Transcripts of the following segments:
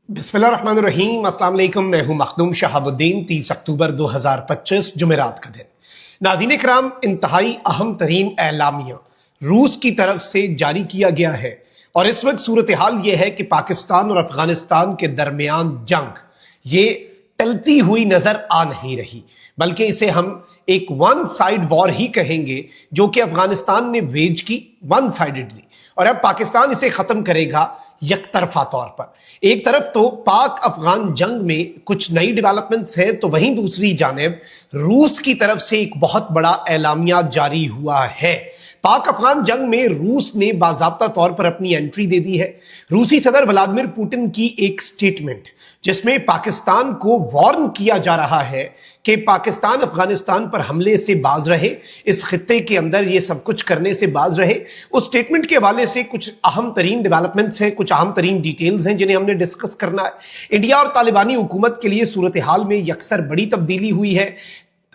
बिस्मिल्लाहिर्रहमानिर्रहीम। अस्सलाम वालेकुम। मैं हूं मखदूम शहाबुद्दीन। 30 अक्टूबर 2025 जुमेरात का दिन। नाज़रीन किराम, इंतहाई अहम तरीन एलामिया रूस की तरफ से जारी किया गया है और इस वक्त सूरत हाल ये है कि पाकिस्तान और अफगानिस्तान के दरमियान जंग ये टलती हुई नजर आ नहीं रही, बल्कि इसे हम एक वन साइड वॉर ही कहेंगे, जो कि अफगानिस्तान ने वेज की वन साइडेडली, और अब पाकिस्तान इसे खत्म करेगा यकतरफा तौर पर। एक तरफ तो पाक अफगान जंग में कुछ नई डेवलपमेंट्स हैं, तो वहीं दूसरी जानिब रूस की तरफ से एक बहुत बड़ा एलामिया जारी हुआ है। पाक अफगान जंग में रूस ने बाज़ाब्ता तौर पर अपनी एंट्री दे दी है। रूसी सदर व्लादिमीर पुतिन की एक स्टेटमेंट जिसमें पाकिस्तान को वार्न किया जा रहा है कि पाकिस्तान अफगानिस्तान पर हमले से बाज रहे, इस खित्ते के अंदर ये सब कुछ करने से बाज रहे। उस स्टेटमेंट के हवाले से कुछ अहम तरीन डेवलपमेंट्स हैं, कुछ अहम तरीन डिटेल्स हैं जिन्हें हमने डिस्कस करना है। इंडिया और तालिबानी हुकूमत के लिए सूरत हाल में यकसर बड़ी तब्दीली हुई है।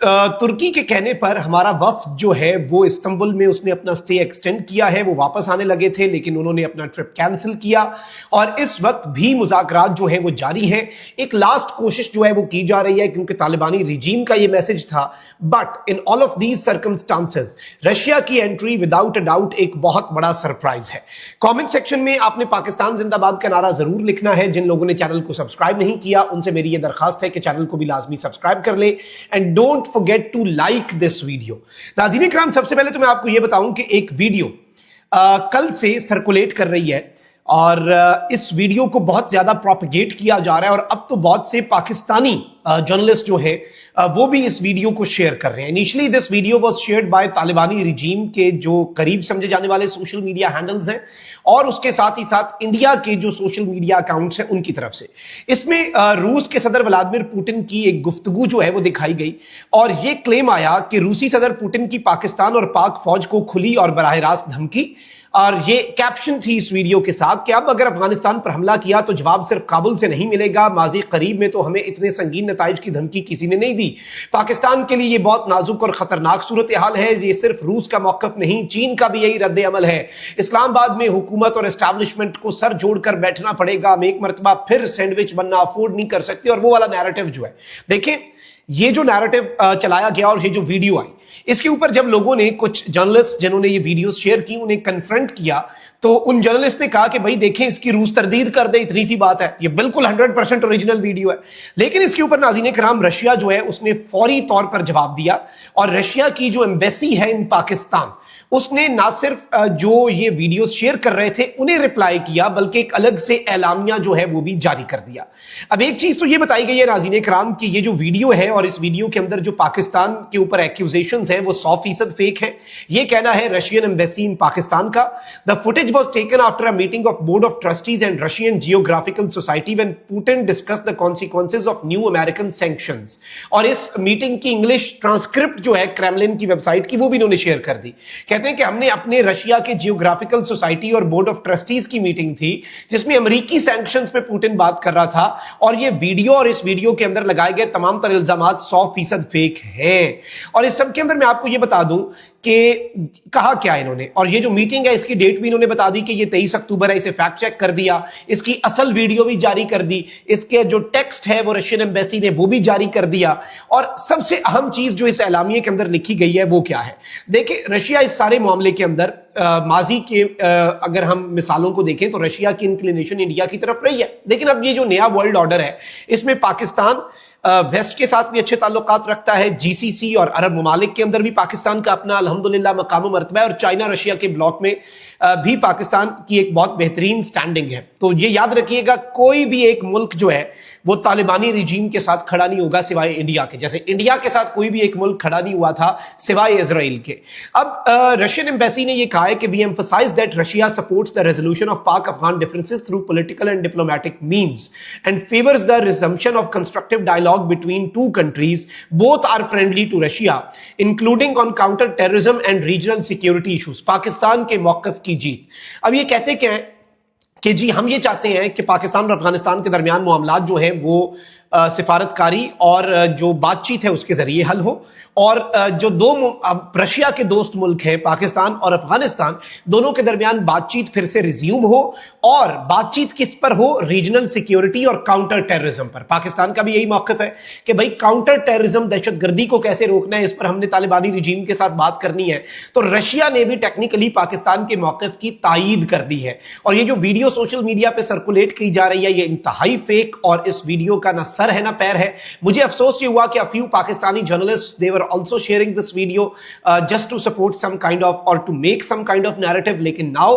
तुर्की के कहने पर हमारा वफ्द जो है वो इस्तांबुल में उसने अपना स्टे एक्सटेंड किया है। वो वापस आने लगे थे लेकिन उन्होंने अपना ट्रिप कैंसिल किया और इस वक्त भी मुज़ाकरात जो है वो जारी हैं। एक लास्ट कोशिश जो है वो की जा रही है, क्योंकि तालिबानी रिजीम का ये मैसेज था। But in all of these circumstances Russia की एंट्री विदाउट अ डाउट एक बहुत बड़ा सरप्राइज है। कमेंट सेक्शन में आपने पाकिस्तान जिंदाबाद का नारा जरूर लिखना है। जिन लोगों ने चैनल को सब्सक्राइब नहीं किया उनसे मेरी ये दरखास्त है कि चैनल को भी लाजमी सब्सक्राइब कर ले and don't forget to like this video। नाज़रीन इकराम, सबसे पहले तो मैं आपको यह बताऊं कि एक वीडियो कल से सर्कुलेट कर रही है और इस वीडियो को बहुत ज्यादा प्रोपेगेट किया जा रहा है और अब तो बहुत से पाकिस्तानी जर्नलिस्ट जो है वो भी इस वीडियो को शेयर कर रहे हैं। Initially this video was shared by तालिबानी रिजीम के जो करीब समझे जाने वाले सोशल मीडिया हैंडल्स हैं और उसके साथ ही साथ इंडिया के जो सोशल मीडिया अकाउंट्स हैं उनकी तरफ से। इसमें रूस के सदर व्लादिमीर पुतिन की एक गुफ्तगू जो है वो दिखाई गई और ये क्लेम आया कि रूसी सदर पुतिन की पाकिस्तान और पाक फौज को खुली और बराह रास्त धमकी, और ये कैप्शन थी इस वीडियो के साथ कि अब अगर अफगानिस्तान पर हमला किया तो जवाब सिर्फ काबुल से नहीं मिलेगा। माजी करीब में तो हमें इतने संगीन नताइज की धमकी किसी ने नहीं दी। पाकिस्तान के लिए ये बहुत नाजुक और खतरनाक सूरत हाल है। ये सिर्फ रूस का मौकफ नहीं, चीन का भी यही रद्द अमल है। इस्लामाबाद में हुकूमत और एस्टैब्लिशमेंट को सर जोड़कर बैठना पड़ेगा। हम एक मरतबा फिर सैंडविच बनना अफोर्ड नहीं कर सकते। और वो वाला नैरेटिव जो है, देखें ये जो नैरेटिव चलाया गया और ये जो वीडियो आई, इसके ऊपर जब लोगों ने, कुछ जर्नलिस्ट जिन्होंने ये वीडियोस शेयर की, उन्हें कन्फ्रंट किया तो उन जर्नलिस्ट ने कहा कि भाई देखें इसकी रूस तरदीद कर दे, इतनी सी बात है। ये बिल्कुल 100% ओरिजिनल वीडियो है। लेकिन इसके ऊपर नाज़रीन किराम रशिया जो है उसने फौरी तौर पर जवाब दिया और रशिया की जो एम्बेसी है इन पाकिस्तान, उसने ना सिर्फ जो ये वीडियोस शेयर कर रहे थे उन्हें रिप्लाई किया, बल्कि एक अलग से एलामिया जो है वो भी जारी कर दिया। अब एक चीज तो ये बताई गई है नाज़रीन किराम कि ये जो वीडियो है और इस वीडियो के अंदर जो पाकिस्तान के ऊपर एक्यूजेशंस हैं वो 100% फेक है। ये कहना है रशियन एम्बेसी इन पाकिस्तान का। The footage was taken after a meeting of board of trustees and Russian geographical society when Putin discussed the consequences of new American sanctions. और इस मीटिंग की इंग्लिश ट्रांसक्रिप्ट जो है क्रेमलिन की website की, वो भी इन्होंने शेयर कर दी। कहते हैं कि हमने अपने रशिया के जियोग्राफिकल सोसाइटी और बोर्ड ऑफ ट्रस्टीज की मीटिंग थी जिसमें अमेरिकी सैंक्शंस पे पुतिन बात कर रहा था और ये वीडियो और इस वीडियो के अंदर लगाए गए तमाम तर इल्जामात 100% फेक हैं। और इस सब के अंदर मैं आपको ये बता दूं कि कहा क्या इन्होंने, और ये जो मीटिंग है इसकी डेट भी इन्होंने बता दी कि ये 23 अक्टूबर है। इसे फैक्ट चेक कर दिया, इसकी असल वीडियो भी जारी कर दी, इसके जो टेक्स्ट है वो रशियन एम्बेसी ने वो भी जारी कर दिया। और सबसे अहम चीज जो इस एलामिये के अंदर लिखी गई है वो क्या है, देखिए रशिया इस सारे मामले के अंदर माजी के अगर हम मिसालों को देखें तो रशिया की इंक्लिनेशन इंडिया की तरफ रही है। लेकिन अब ये जो नया वर्ल्ड ऑर्डर है इसमें पाकिस्तान वेस्ट के साथ भी अच्छे ताल्लुकात रखता है। जीसीसी और अरब ममालिक के अंदर भी पाकिस्तान का अपना अल्हम्दुलिल्लाह मकाम मर्तबा है और चाइना रशिया के ब्लॉक में भी पाकिस्तान की एक बहुत बेहतरीन स्टैंडिंग है। तो ये याद रखिएगा, कोई भी एक मुल्क जो है वो तालिबानी रिजीम के साथ खड़ा नहीं होगा सिवाय इंडिया के, जैसे इंडिया के साथ कोई भी एक मुल्क खड़ा नहीं हुआ था सिवाय इजराइल के। अब रशियन एम्बेसी ने ये कहा है कि we emphasize that Russia supports the resolution of Pak Afghan differences through political and diplomatic means and favours the resumption of constructive dialogue between two countries both are friendly to Russia including on counter terrorism and regional security issues. Pakistan के मौकफ की जीत। अब ये कहते क्या है कि जी हम ये चाहते हैं कि पाकिस्तान और अफगानिस्तान के दरमियान मामलात जो है वो सिफारतकारी और जो बातचीत है उसके जरिए हल हो, और जो दो रशिया के दोस्त मुल्क हैं पाकिस्तान और अफगानिस्तान, दोनों के दरमियान बातचीत फिर से रिज्यूम हो। और बातचीत किस पर हो? रीजनल सिक्योरिटी और काउंटर टेररिज्म पर। पाकिस्तान का भी यही मौक़िफ़ है कि भाई काउंटर टेररिज्म, दहशतगर्दी को कैसे रोकना है, इस पर हमने तालिबानी रिजीम के साथ बात करनी है। तो रशिया ने भी टेक्निकली पाकिस्तान के मौक़िफ़ की तायीद कर दी है। और ये जो वीडियो सोशल मीडिया पे सर्कुलेट की जा रही है, ये इंतहाई फेक, और इस वीडियो का ना सर है ना पैर है। मुझे अफसोस ये हुआ कि a few Pakistani journalist they were also sharing this video just to support some kind of or to make some kind of narrative, लेकिन now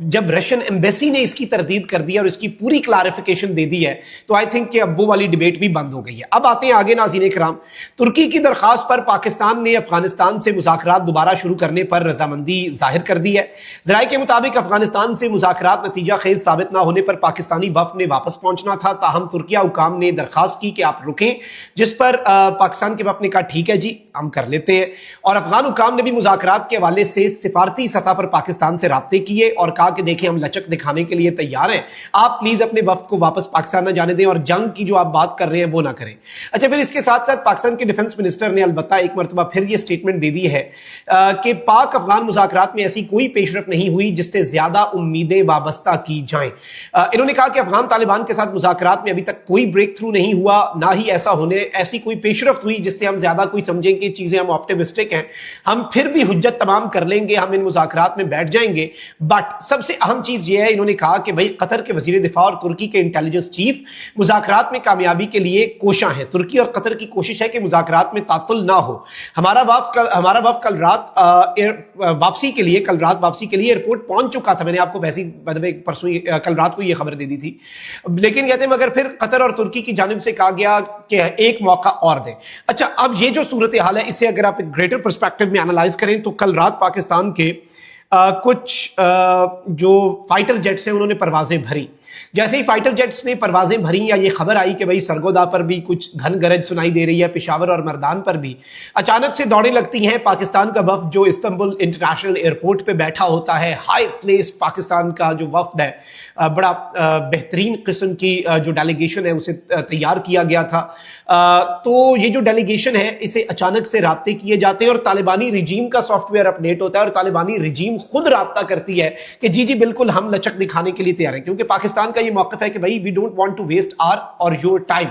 जब रशियन एम्बेसी ने इसकी तरदीद कर दी और इसकी पूरी क्लैरिफिकेशन दे दी है, तो आई थिंक कि अब वो वाली डिबेट भी बंद हो गई है। अब आते हैं आगे नाज़रीन इकराम, तुर्की की दरखास्त पर पाकिस्तान ने अफगानिस्तान से मुज़ाकरात दोबारा शुरू करने पर रजामंदी जाहिर कर दी है। ज़राए के मुताबिक अफगानिस्तान से मुज़ाकरात नतीजा खेज साबित ना होने पर पाकिस्तानी वफ़द ने वापस पहुंचना था, ताहम तुर्किया हुकाम ने दरखास्त की कि आप रुकें, जिस पर पाकिस्तान के वफ़द ने कहा ठीक है जी, हम कर लेते हैं। और अफगान हुकाम ने भी मुज़ाकरात के हवाले से सिफारती सतह पर पाकिस्तान से राब्ते किए और कहा कि देखिए हम लचक दिखाने के लिए तैयार हैं, आप प्लीज अपने वफ्द को वापस पाकिस्तान न जाने दें और जंग की जो आप बात कर रहे हैं वो ना करें। अच्छा, फिर इसके साथ साथ पाकिस्तान के डिफेंस मिनिस्टर ने अलबत्ता एक मरतबा फिर ये स्टेटमेंट दे दी है कि पाक अफगान मुज़ाकरात में ऐसी कोई पेशरफ नहीं हुई जिससे ज्यादा उम्मीदें वाबस्ता की जाएं। इन्होंने कहा कि अफगान तालिबान के साथ मुज़ाकरात में अभी तक कोई ब्रेक थ्रू नहीं हुआ, ना ही ऐसी कोई पेशरफ हुई जिससे हम ज्यादा कोई समझें कि चीजें हम ऑप्टिमिस्टिक हैं, हम फिर भी हुज्जत तमाम कर लेंगे, हम इन मुज़ाकरात में बैठ जाएंगे। बट सबसे अहम चीज यह है, इन्होंने कहा कि भाई कतर के वजीर दिफा और तुर्की के इंटेलिजेंस चीफ मुज़ाकरात में कामयाबी के लिए कोशां हैं। तुर्की और कतर की कोशिश है कि मुज़ाकरात में तातुल ना हो। हमारा वफ़द कल रात वापसी के लिए एयरपोर्ट पहुंच चुका था। मैंने आपको वैसी परसों कल रात को यह खबर दे दी थी, लेकिन कहते हैं मगर फिर कतर और तुर्की की जानिब से कहा गया कि एक मौका और दें। अच्छा, अब ये जो सूरत हाल है, इसे अगर आप एक ग्रेटर पर्सपेक्टिव में एनालाइज करें तो कल रात पाकिस्तान के कुछ जो फाइटर जेट्स हैं उन्होंने परवाजें भरी। जैसे ही फाइटर जेट्स ने परवाजें भरी या ये खबर आई कि भाई सरगोदा पर भी कुछ घन गरज सुनाई दे रही है, पेशावर और मर्दान पर भी अचानक से दौड़े लगती हैं। पाकिस्तान का वफ्द जो इस्तांबुल इंटरनेशनल एयरपोर्ट पे बैठा होता है, हाई प्लेस पाकिस्तान का जो वफ्द है, बड़ा बेहतरीन किस्म की जो डेलीगेशन है उसे तैयार किया गया था। तो ये जो डेलीगेशन है इसे अचानक से राब्ते किए जाते हैं और तालिबानी रिजीम का सॉफ्टवेयर अपडेट होता है और तालिबानी रिजीम खुद राब्ता करती है कि जी जी बिल्कुल हम लचक दिखाने के लिए तैयार हैं, क्योंकि पाकिस्तान का ये मौक़िफ़ है कि भाई we don't want to waste our और योर टाइम।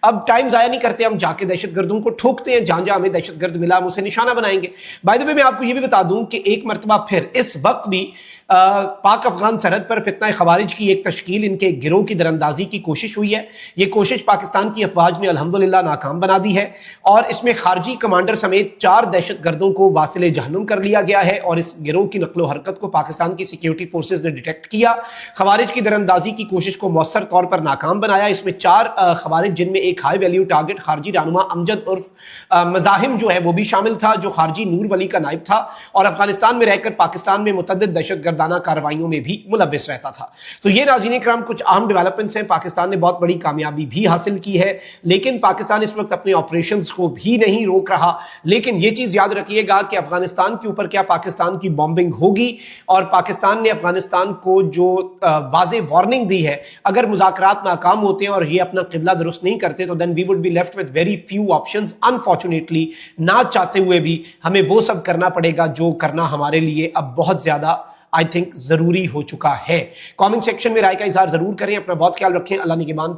अब टाइम जाया नहीं करते, हम जाके दहशतगर्दों को ठोकते हैं, जहां जहां हमें दहशतगर्द मिला हम उसे निशाना बनाएंगे। बाय द वे मैं आपको ये भी बता दूं कि एक मरतबा फिर इस वक्त भी पाक अफगान सरहद पर फितना खवारिज की एक तश्कील, इनके गिरोह की दरअंदाजी की कोशिश हुई है। ये कोशिश पाकिस्तान की अफवाज ने अल्हम्दुलिल्लाह नाकाम बना दी है और इसमें खारजी कमांडर समेत 4 दहशतगर्दों को वासिले जहन्नुम कर लिया गया है और इस गिरोह की नकलो हरकत को पाकिस्तान की सिक्योरिटी फोर्सेज ने डिटेक्ट किया, खवारिज की दरअंदाजी की कोशिश को मौसर तौर पर नाकाम बनाया। इसमें 4 खवारिज, जिनमें एक हाई वैल्यू टारगेट खारजी रहनुमा अमजद उर्फ मजाहिम जो है वो भी शामिल था, जो खारजी नूर वली का नायब था और अफगानिस्तान में रहकर पाकिस्तान में मुतअद्दिद दहशतगर्द कार्रवाइयों में भी मुलव्विस रहता था। तो ये नाज़रीन इकराम कुछ अहम डेवलपमेंट्स हैं। पाकिस्तान ने बहुत बड़ी कामयाबी भी हासिल की है, लेकिन पाकिस्तान इस वक्त अपने ऑपरेशंस को भी नहीं रोक रहा। लेकिन ये चीज याद रखिएगा कि अफगानिस्तान के ऊपर क्या पाकिस्तान की बॉम्बिंग होगी और पाकिस्तान ने अफगानिस्तान को जो वाज़े वार्निंग दी है, अगर मुज़ाकरात नाकाम होते हैं और ये अपना किबला दुरुस्त नहीं करते तो then we would be left with very few options. Unfortunately, ना चाहते हुए भी हमें वो सब करना पड़ेगा जो करना हमारे लिए अब बहुत ज्यादा आई थिंक जरूरी हो चुका है। कमेंट सेक्शन में राय का इजहार जरूर करें। अपना बहुत ख्याल रखें। अल्लाह निगहबान।